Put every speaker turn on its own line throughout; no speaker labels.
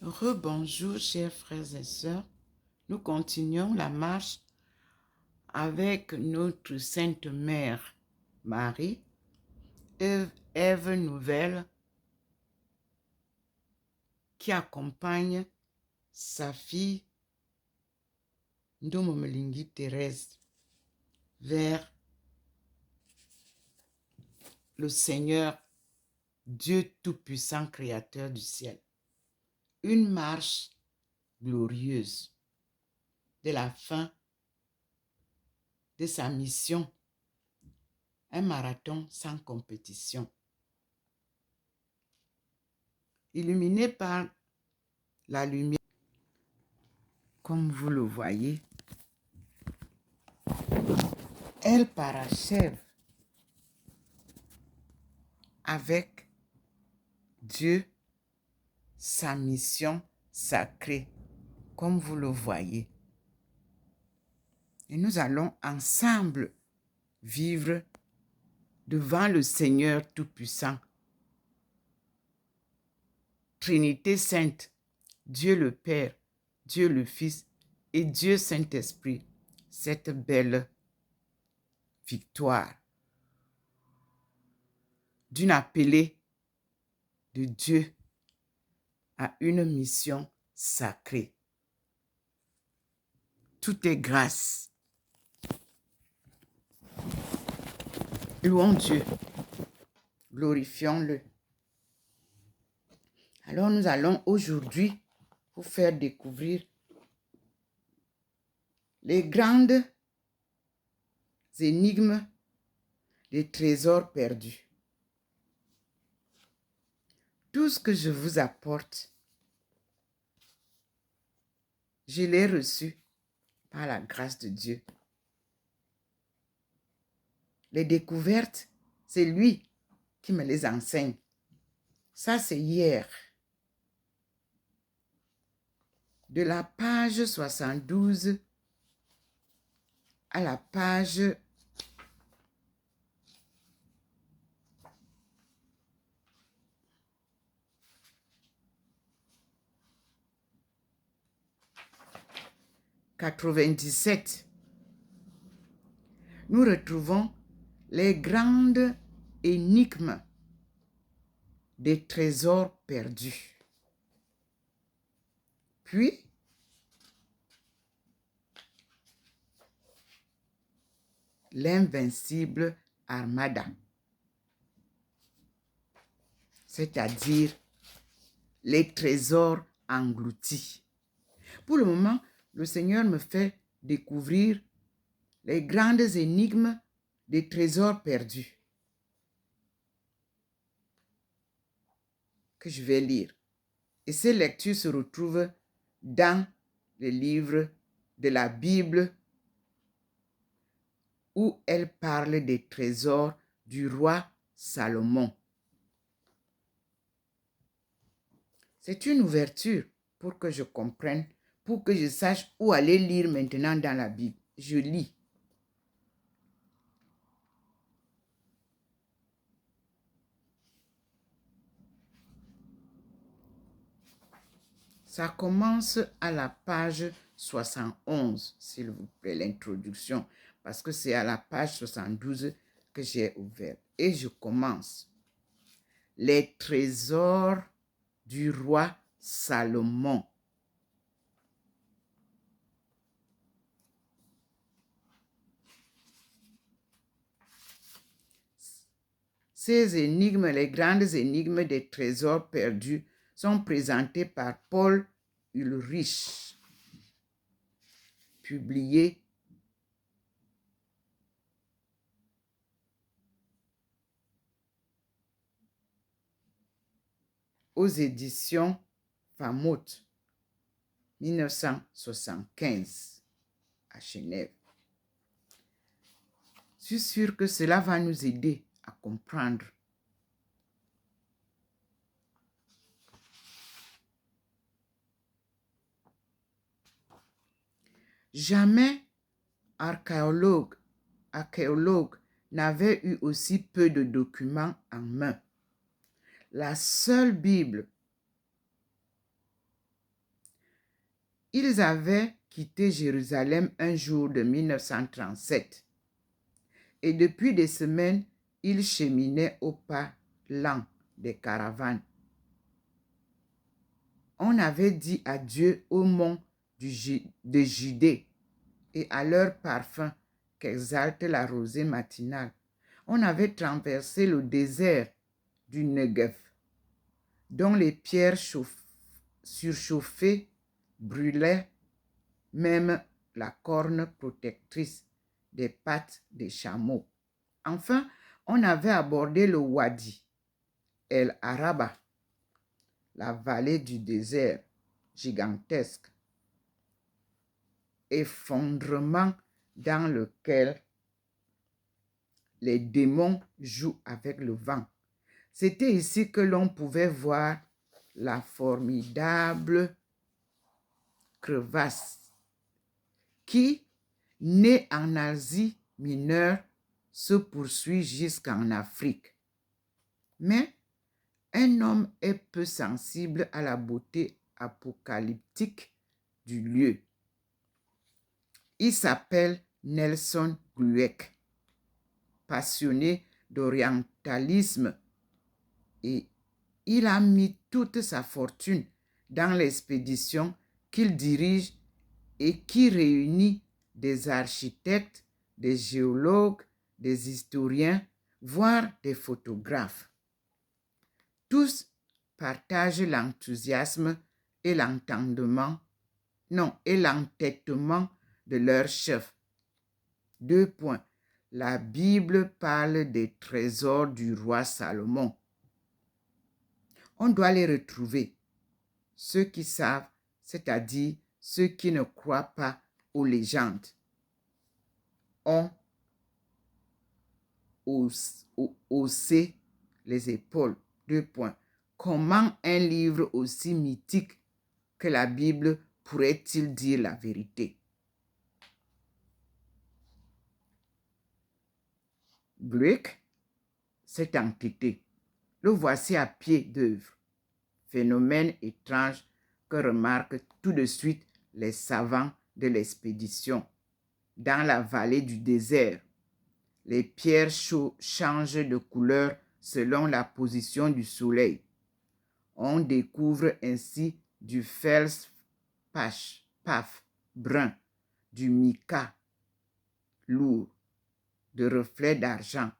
Rebonjour, chers frères et sœurs. Nous continuons la marche avec notre Sainte Mère Marie, Ève nouvelle, qui accompagne sa fille Ndomomelingi Thérèse vers le Seigneur, Dieu Tout-Puissant, Créateur du ciel. Une marche glorieuse de la fin de sa mission, un marathon sans compétition. Illuminé par la lumière, comme vous le voyez, elle parachève avec Dieu sa mission sacrée, comme vous le voyez. Et nous allons ensemble vivre devant le Seigneur Tout-Puissant, Trinité Sainte, Dieu le Père, Dieu le Fils et Dieu Saint-Esprit, cette belle victoire d'une appelée de Dieu à une mission sacrée. Tout est grâce. Louons Dieu, glorifions-le. Alors nous allons aujourd'hui vous faire découvrir les grandes énigmes des trésors perdus. Tout ce que je vous apporte, je l'ai reçu par la grâce de Dieu. Les découvertes, c'est lui qui me les enseigne. Ça, c'est hier. De la page 72 à la page 97, nous retrouvons les grandes énigmes des trésors perdus. Puis, l'invincible armada, c'est-à-dire les trésors engloutis. Pour le moment, le Seigneur me fait découvrir les grandes énigmes des trésors perdus que je vais lire. Et ces lectures se retrouvent dans le livre de la Bible où elle parle des trésors du roi Salomon. C'est une ouverture pour que je comprenne, pour que je sache où aller lire maintenant dans la Bible. Je lis. Ça commence à la page 71, s'il vous plaît, l'introduction, parce que c'est à la page 72 que j'ai ouvert. Et je commence. Les trésors du roi Salomon. Ces énigmes, les grandes énigmes des trésors perdus, sont présentées par Paul Ulrich, publié aux éditions Famout, 1975, à Genève. Je suis sûre que cela va nous aider à comprendre. Jamais archéologue n'avait eu aussi peu de documents en main. La seule Bible Ils avaient quitté Jérusalem un jour de 1937 et depuis des semaines, ils cheminaient au pas lent des caravanes. On avait dit adieu au mont de Judée et à leur parfum qu'exalte la rosée matinale. On avait traversé le désert du Negev, dont les pierres surchauffées brûlaient même la corne protectrice des pattes des chameaux. Enfin, on avait abordé le Wadi El Araba, la vallée du désert gigantesque, effondrement dans lequel les démons jouent avec le vent. C'était ici que l'on pouvait voir la formidable crevasse qui, née en Asie mineure, se poursuit jusqu'en Afrique. Mais un homme est peu sensible à la beauté apocalyptique du lieu. Il s'appelle Nelson Glueck, passionné d'orientalisme, et il a mis toute sa fortune dans l'expédition qu'il dirige et qui réunit des architectes, des géologues, des historiens, voire des photographes. Tous partagent l'enthousiasme et l'entendement, et l'entêtement de leur chef. 2 points. La Bible parle des trésors du roi Salomon. On doit les retrouver. Ceux qui savent, c'est-à-dire ceux qui ne croient pas aux légendes, ont haussé les épaules. 2 points. Comment un livre aussi mythique que la Bible pourrait-il dire la vérité? Glueck s'est entêté. Le voici à pied d'œuvre. Phénomène étrange que remarquent tout de suite les savants de l'expédition. Dans la vallée du désert, les pierres changent de couleur selon la position du soleil. On découvre ainsi du feldspach brun, du mica lourd, de reflets d'argent,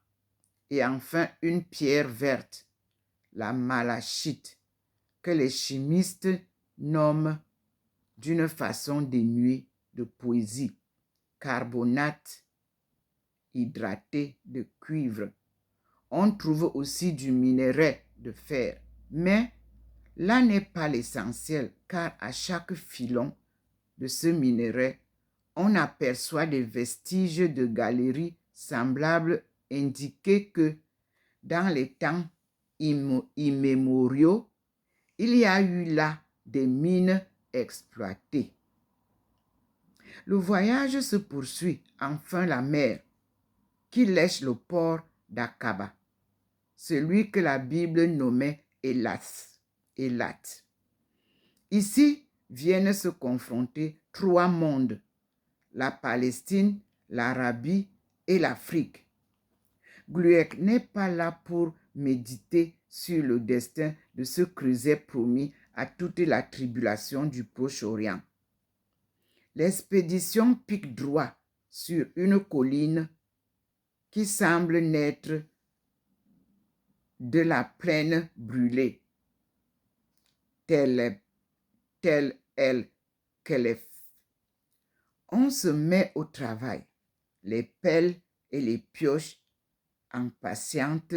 et enfin une pierre verte, la malachite, que les chimistes nomment d'une façon dénuée de poésie, carbonate hydraté de cuivre. On trouve aussi du minerai de fer, mais là n'est pas l'essentiel, car à chaque filon de ce minerai, on aperçoit des vestiges de galeries semblables indiquer que dans les temps immémoriaux, il y a eu là des mines exploitées. Le voyage se poursuit, enfin la mer, qui lèche le port d'Aqaba, celui que la Bible nommait Élat. Ici viennent se confronter 3 mondes, la Palestine, l'Arabie et l'Afrique. Glueck n'est pas là pour méditer sur le destin de ce creuset promis à toute la tribulation du Proche-Orient. L'expédition pique droit sur une colline qui semble naître de la plaine brûlée, Tel el-Khelef. On se met au travail, les pelles et les pioches impatientes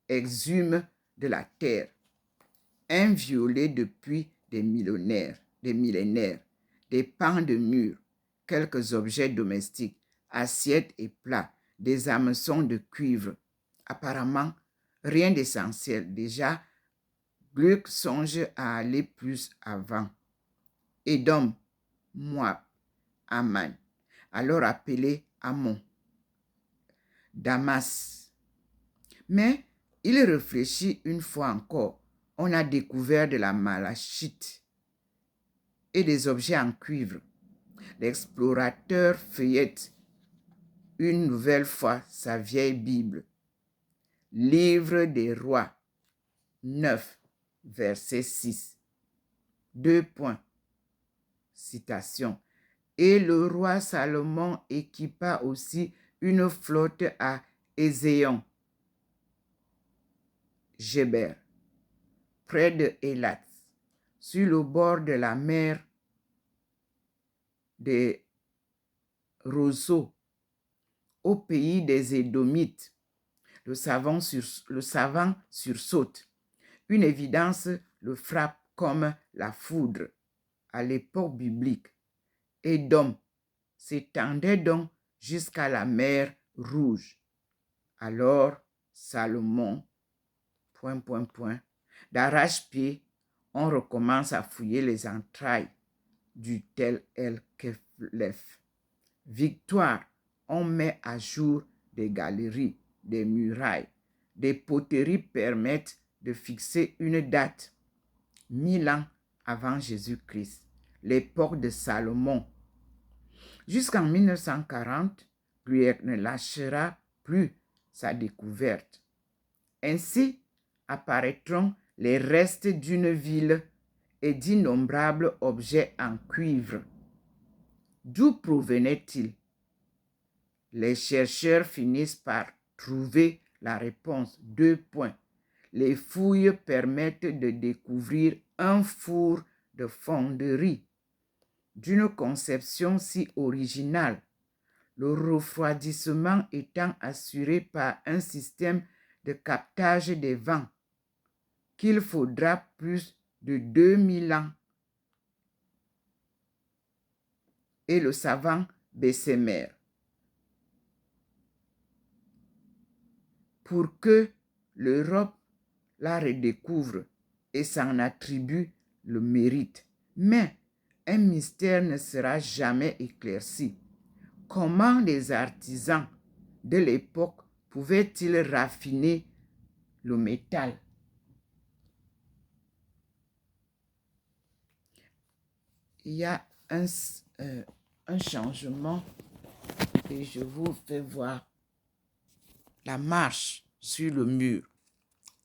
exhument de la terre, inviolée depuis des millénaires, des pans de murs, quelques objets domestiques, assiettes et plats, des hameçons de cuivre. Apparemment, rien d'essentiel. Déjà, Glueck songe à aller plus avant. Édom, Moab, Aman, alors appelé Ammon, Damas. Mais il réfléchit une fois encore. On a découvert de la malachite et des objets en cuivre. L'explorateur feuillette une nouvelle fois sa vieille Bible. Livre des Rois 9, verset 6. 2 points. Citation. Et le roi Salomon équipa aussi une flotte à Ézéon, Géber, près de Élat, sur le bord de la mer des Roseaux, au pays des Édomites. Le savant sursaute. Une évidence le frappe comme la foudre. À l'époque biblique, Édom s'étendait donc jusqu'à la mer Rouge. Alors Salomon, d'arrache-pied, on recommence à fouiller les entrailles du Tel El-Keflef. Victoire, on met à jour des galeries, des murailles. Des poteries permettent de fixer une date. 1000 ans avant Jésus-Christ, l'époque de Salomon. Jusqu'en 1940, Gruyère ne lâchera plus sa découverte. Ainsi apparaîtront les restes d'une ville et d'innombrables objets en cuivre. D'où provenaient-ils? Les chercheurs finissent par trouver la réponse. 2 points. Les fouilles permettent de découvrir un four de fonderie d'une conception si originale, le refroidissement étant assuré par un système de captage des vents qu'il faudra plus de 2000 ans. Et le savant Bessemer, pour que l'Europe la redécouvre et s'en attribue le mérite. Mais un mystère ne sera jamais éclairci. Comment les artisans de l'époque pouvaient-ils raffiner le métal? Il y a un changement et je vous fais voir la marche sur le mur.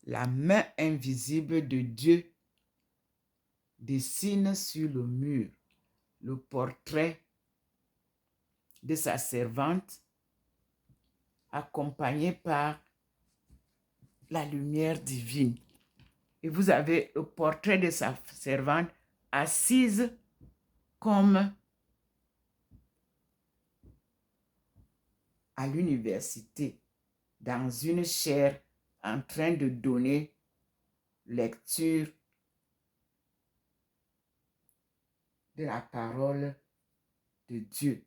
La main invisible de Dieu dessine sur le mur le portrait de sa servante, accompagnée par la lumière divine. Et vous avez le portrait de sa servante assise comme à l'université, dans une chaire, en train de donner lecture de la parole de Dieu,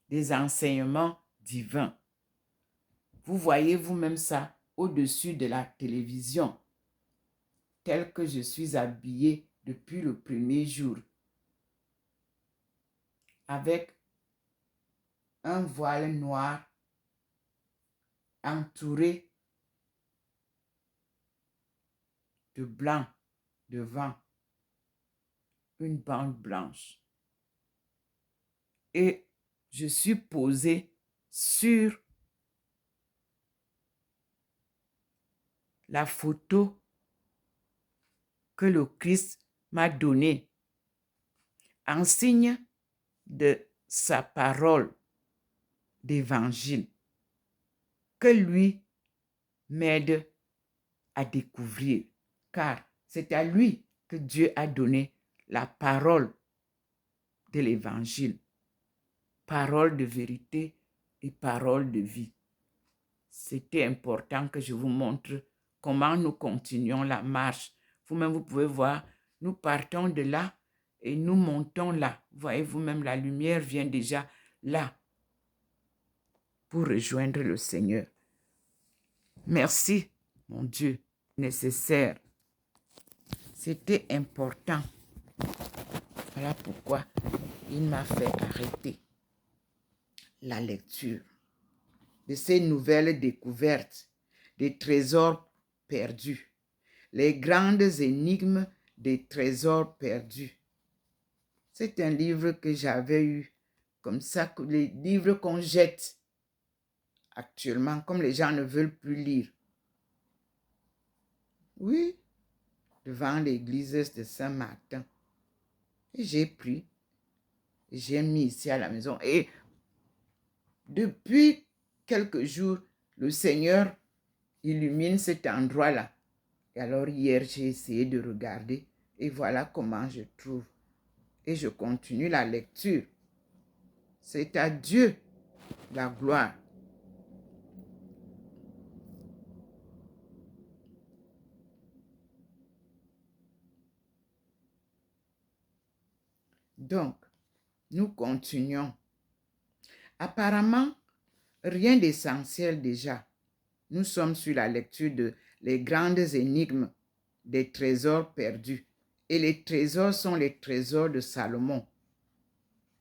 des enseignements divins. Vous voyez vous-même ça au-dessus de la télévision, tel que je suis habillée depuis le premier jour, avec un voile noir entouré de blanc devant, une bande blanche. Et je suis posée sur la photo que le Christ m'a donnée en signe de sa parole d'évangile que lui m'aide à découvrir, car c'est à lui que Dieu a donné la parole de l'évangile, parole de vérité et parole de vie. C'était important que je vous montre comment nous continuons la marche. Vous-même, vous pouvez voir, nous partons de là et nous montons là. Voyez vous-même, la lumière vient déjà là pour rejoindre le Seigneur. Merci, mon Dieu, nécessaire. C'était important. Voilà pourquoi il m'a fait arrêter la lecture de ces nouvelles découvertes, des trésors perdus, les grandes énigmes des trésors perdus. C'est un livre que j'avais eu comme ça, que les livres qu'on jette actuellement, comme les gens ne veulent plus lire. Oui, devant l'église de Saint-Martin. Et j'ai pris, j'ai mis ici à la maison. Et depuis quelques jours, le Seigneur illumine cet endroit-là. Et alors hier, j'ai essayé de regarder et voilà comment je trouve. Et je continue la lecture. C'est à Dieu la gloire. Donc, nous continuons. Apparemment, rien d'essentiel déjà. Nous sommes sur la lecture de les grandes énigmes des trésors perdus. Et les trésors sont les trésors de Salomon.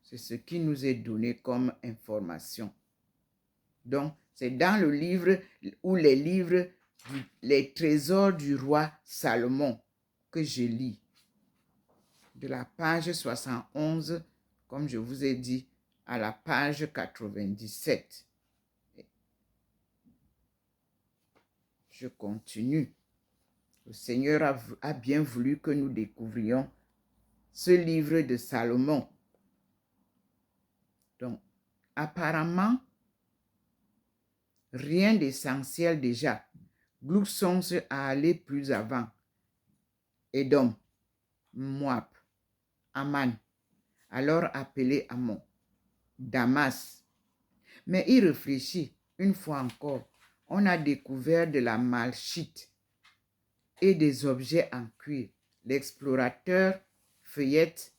C'est ce qui nous est donné comme information. Donc, c'est dans le livre ou les livres, les trésors du roi Salomon que je lis. De la page 71, comme je vous ai dit, à la page 97. Je continue. Le Seigneur a bien voulu que nous découvrions ce livre de Salomon. Donc, apparemment, rien d'essentiel déjà. Gluck songe à aller plus avant. Édom, Moab, Aman, alors appelé Ammon, Damas. Mais il réfléchit, une fois encore, on a découvert de la malchite et des objets en cuir. L'explorateur feuillette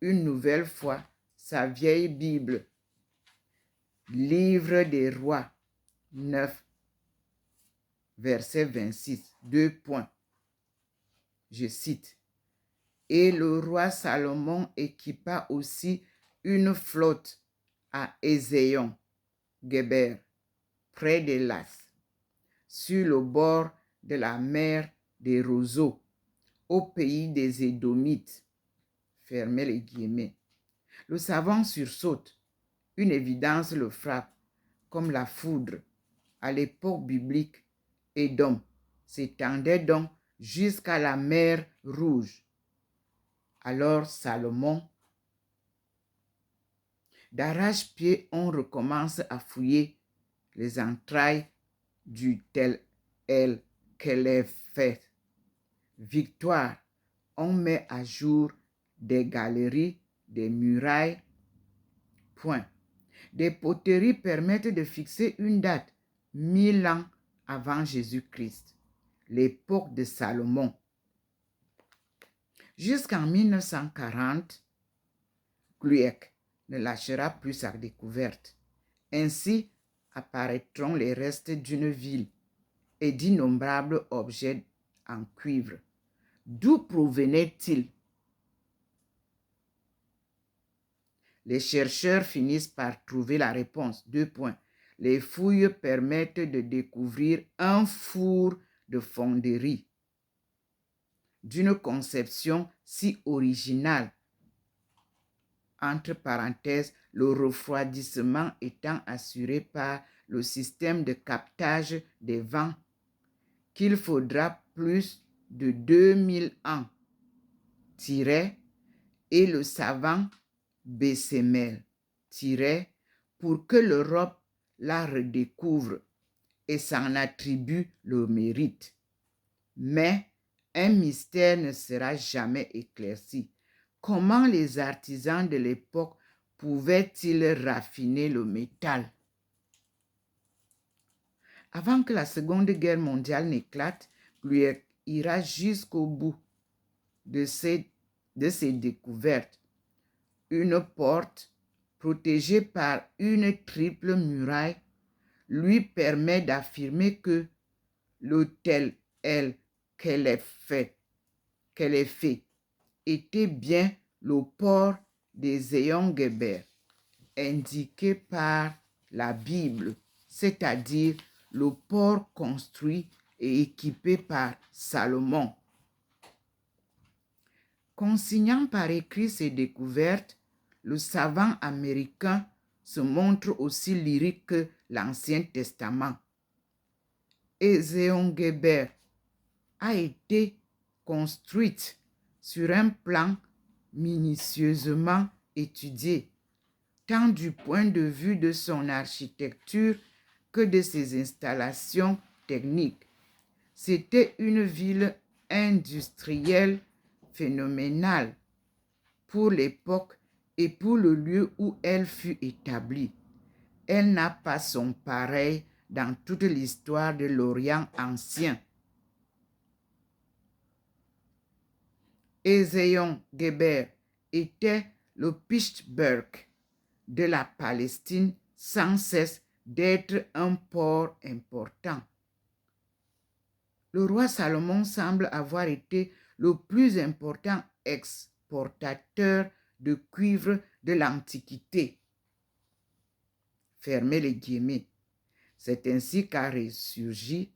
une nouvelle fois sa vieille Bible. Livre des rois, 9, verset 26, 2 points. Je cite. Et le roi Salomon équipa aussi une flotte à Ézéon, Guéber, près d'Élas, sur le bord de la mer des roseaux, au pays des Édomites. Fermez les guillemets. Le savant sursaute. Une évidence le frappe, comme la foudre. À l'époque biblique, Édom s'étendait donc jusqu'à la mer Rouge. Alors Salomon, d'arrache-pied, on recommence à fouiller les entrailles du tel El Kelefet. Victoire, on met à jour des galeries, des murailles. Point. Des poteries permettent de fixer une date, 1000 ans avant Jésus-Christ, l'époque de Salomon. Jusqu'en 1940, Glueck ne lâchera plus sa découverte. Ainsi apparaîtront les restes d'une ville et d'innombrables objets en cuivre. D'où provenaient-ils? Les chercheurs finissent par trouver la réponse. 2 points. Les fouilles permettent de découvrir un four de fonderie d'une conception si originale. Entre parenthèses, le refroidissement étant assuré par le système de captage des vents qu'il faudra plus de 2000 ans. Et le savant Bessémel, pour que l'Europe la redécouvre et s'en attribue le mérite. Mais un mystère ne sera jamais éclairci. Comment les artisans de l'époque pouvaient-ils raffiner le métal? Avant que la Seconde Guerre mondiale n'éclate, lui ira jusqu'au bout de ses découvertes. Une porte protégée par une triple muraille lui permet d'affirmer que l'hôtel qu'elle ait fait était bien le port des Éon-Guéber, indiqué par la Bible, c'est-à-dire le port construit et équipé par Salomon. Consignant par écrit ses découvertes, le savant américain se montre aussi lyrique que l'Ancien Testament. Ézéon Geber a été construite sur un plan minutieusement étudié, tant du point de vue de son architecture que de ses installations techniques. C'était une ville industrielle phénoménale pour l'époque et pour le lieu où elle fut établie. Elle n'a pas son pareil dans toute l'histoire de l'Orient ancien. Ézéon Geber était le Pittsburgh de la Palestine, sans cesse d'être un port important. Le roi Salomon semble avoir été le plus important exportateur de cuivre de l'Antiquité. Fermez les guillemets. C'est ainsi qu'a ressurgi,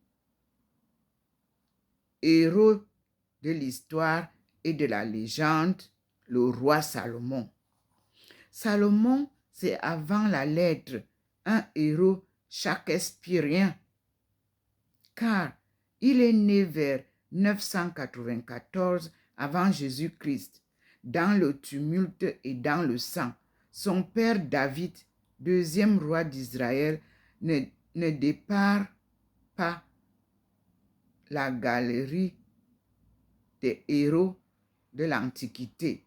héros de l'histoire et de la légende, le roi Salomon. Salomon, c'est avant la lettre un héros shakespearien, car il est né vers 994 avant Jésus-Christ, dans le tumulte et dans le sang. Son père David, deuxième roi d'Israël, ne départ pas la galerie des héros de l'Antiquité.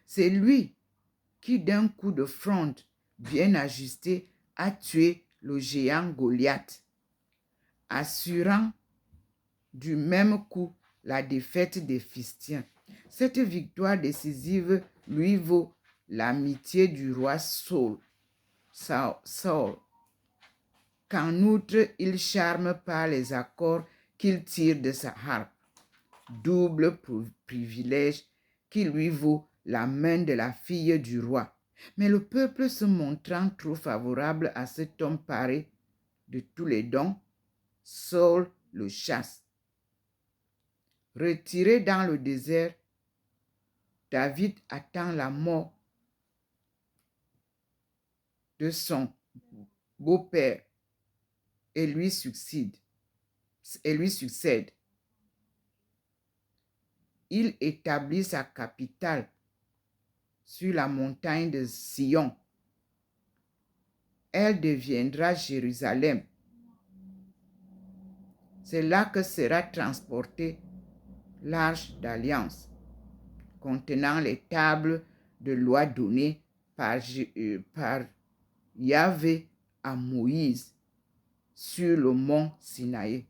C'est lui qui, d'un coup de fronde bien ajusté, a tué le géant Goliath, assurant du même coup la défaite des Philistins. Cette victoire décisive lui vaut l'amitié du roi Saul, qu'en outre il charme par les accords qu'il tire de sa harpe, double privilège qui lui vaut la main de la fille du roi. Mais le peuple se montrant trop favorable à cet homme paré de tous les dons, Saul le chasse. Retiré dans le désert, David attend la mort de son beau-père et lui succède. Il établit sa capitale sur la montagne de Sion. Elle deviendra Jérusalem. C'est là que sera transportée l'arche d'alliance, contenant les tables de loi données par Yahvé à Moïse sur le mont Sinaï.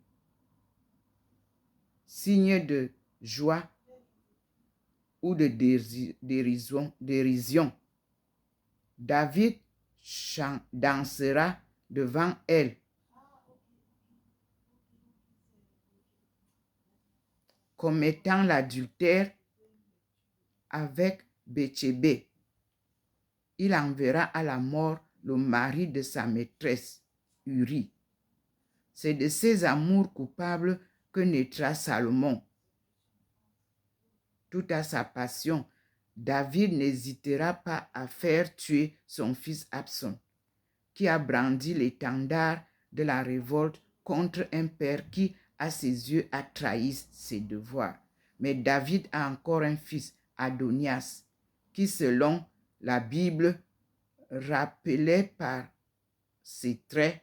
Signe de joie ou de dérision, David dansera devant elle. Commettant l'adultère avec Bétchébé, il enverra à la mort le mari de sa maîtresse, Uri. C'est de ces amours coupables que naîtra Salomon. Tout à sa passion, David n'hésitera pas à faire tuer son fils Absalom, qui a brandi l'étendard de la révolte contre un père qui, à ses yeux, a trahi ses devoirs. Mais David a encore un fils, Adonias, qui, selon la Bible, rappelait par ses traits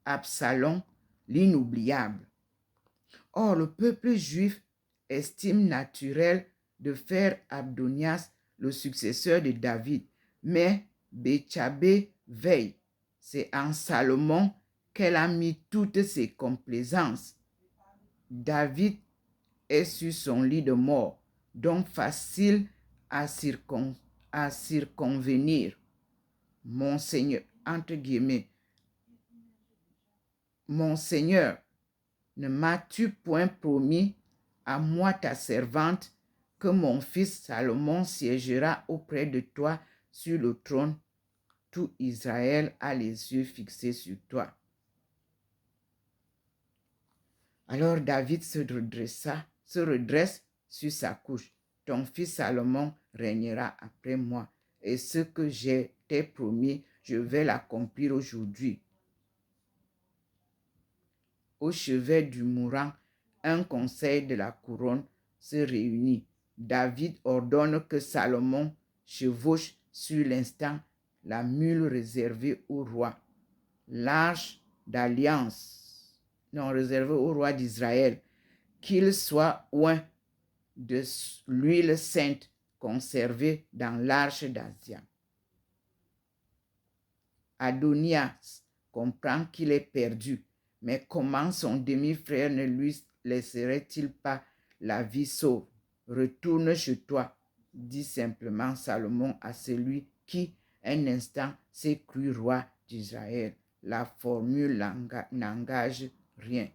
Absalom, l'inoubliable. Or, le peuple juif estime naturel de faire Adonias le successeur de David, mais Bétchabé veille. C'est en Salomon qu'elle a mis toutes ses complaisances. David est sur son lit de mort, donc facile à circonvenir. Mon Seigneur, entre guillemets, mon Seigneur, ne m'as-tu point promis à moi ta servante que mon fils Salomon siégera auprès de toi sur le trône? Tout Israël a les yeux fixés sur toi. Alors David se redresse sur sa couche. ton fils Salomon régnera après moi. Et ce que j'ai t'ai promis, je vais l'accomplir aujourd'hui. Au chevet du mourant, un conseil de la couronne se réunit. David ordonne que Salomon chevauche sur l'instant la mule réservée au roi. L'arche d'alliance, non réservée au roi d'Israël, qu'il soit oint de l'huile sainte conservée dans l'arche d'Asia. Adonias comprend qu'il est perdu, mais comment son demi-frère ne lui laisserait-il pas la vie sauve? Retourne chez toi, dit simplement Salomon à celui qui, un instant, s'est cru roi d'Israël. La formule n'engage rien.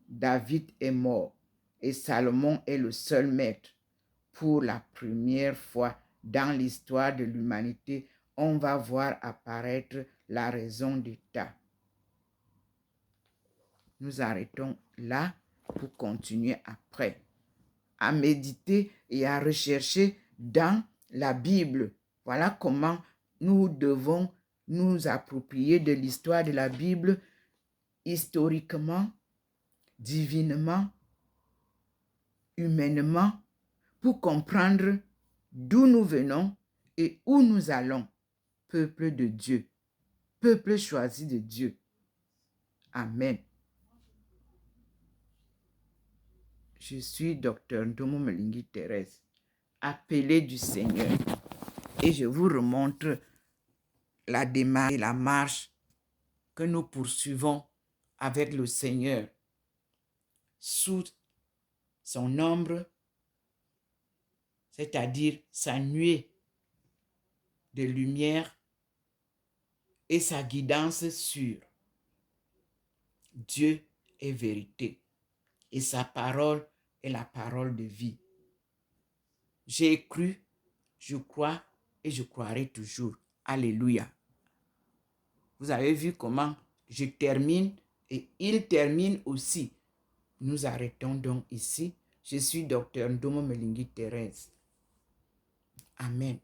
David est mort et Salomon est le seul maître. Pour la première fois dans l'histoire de l'humanité, on va voir apparaître la raison d'État. Nous arrêtons là pour continuer après à méditer et à rechercher dans la Bible. Voilà comment nous devons nous approprier de l'histoire de la Bible historiquement, divinement, humainement, pour comprendre d'où nous venons et où nous allons. Peuple de Dieu, peuple choisi de Dieu. Amen. Je suis Dr Ndomo Melingi Thérèse, appelée du Seigneur, et je vous remontre la démarche et la marche que nous poursuivons avec le Seigneur sous son ombre, c'est-à-dire sa nuée de lumière et sa guidance sûre. Dieu est vérité et sa parole est la parole de vie. J'ai cru, je crois et je croirai toujours. Alléluia. Vous avez vu comment je termine et il termine aussi. Nous arrêtons donc ici. Je suis Dr Ndomo Melingi Thérèse. Amen.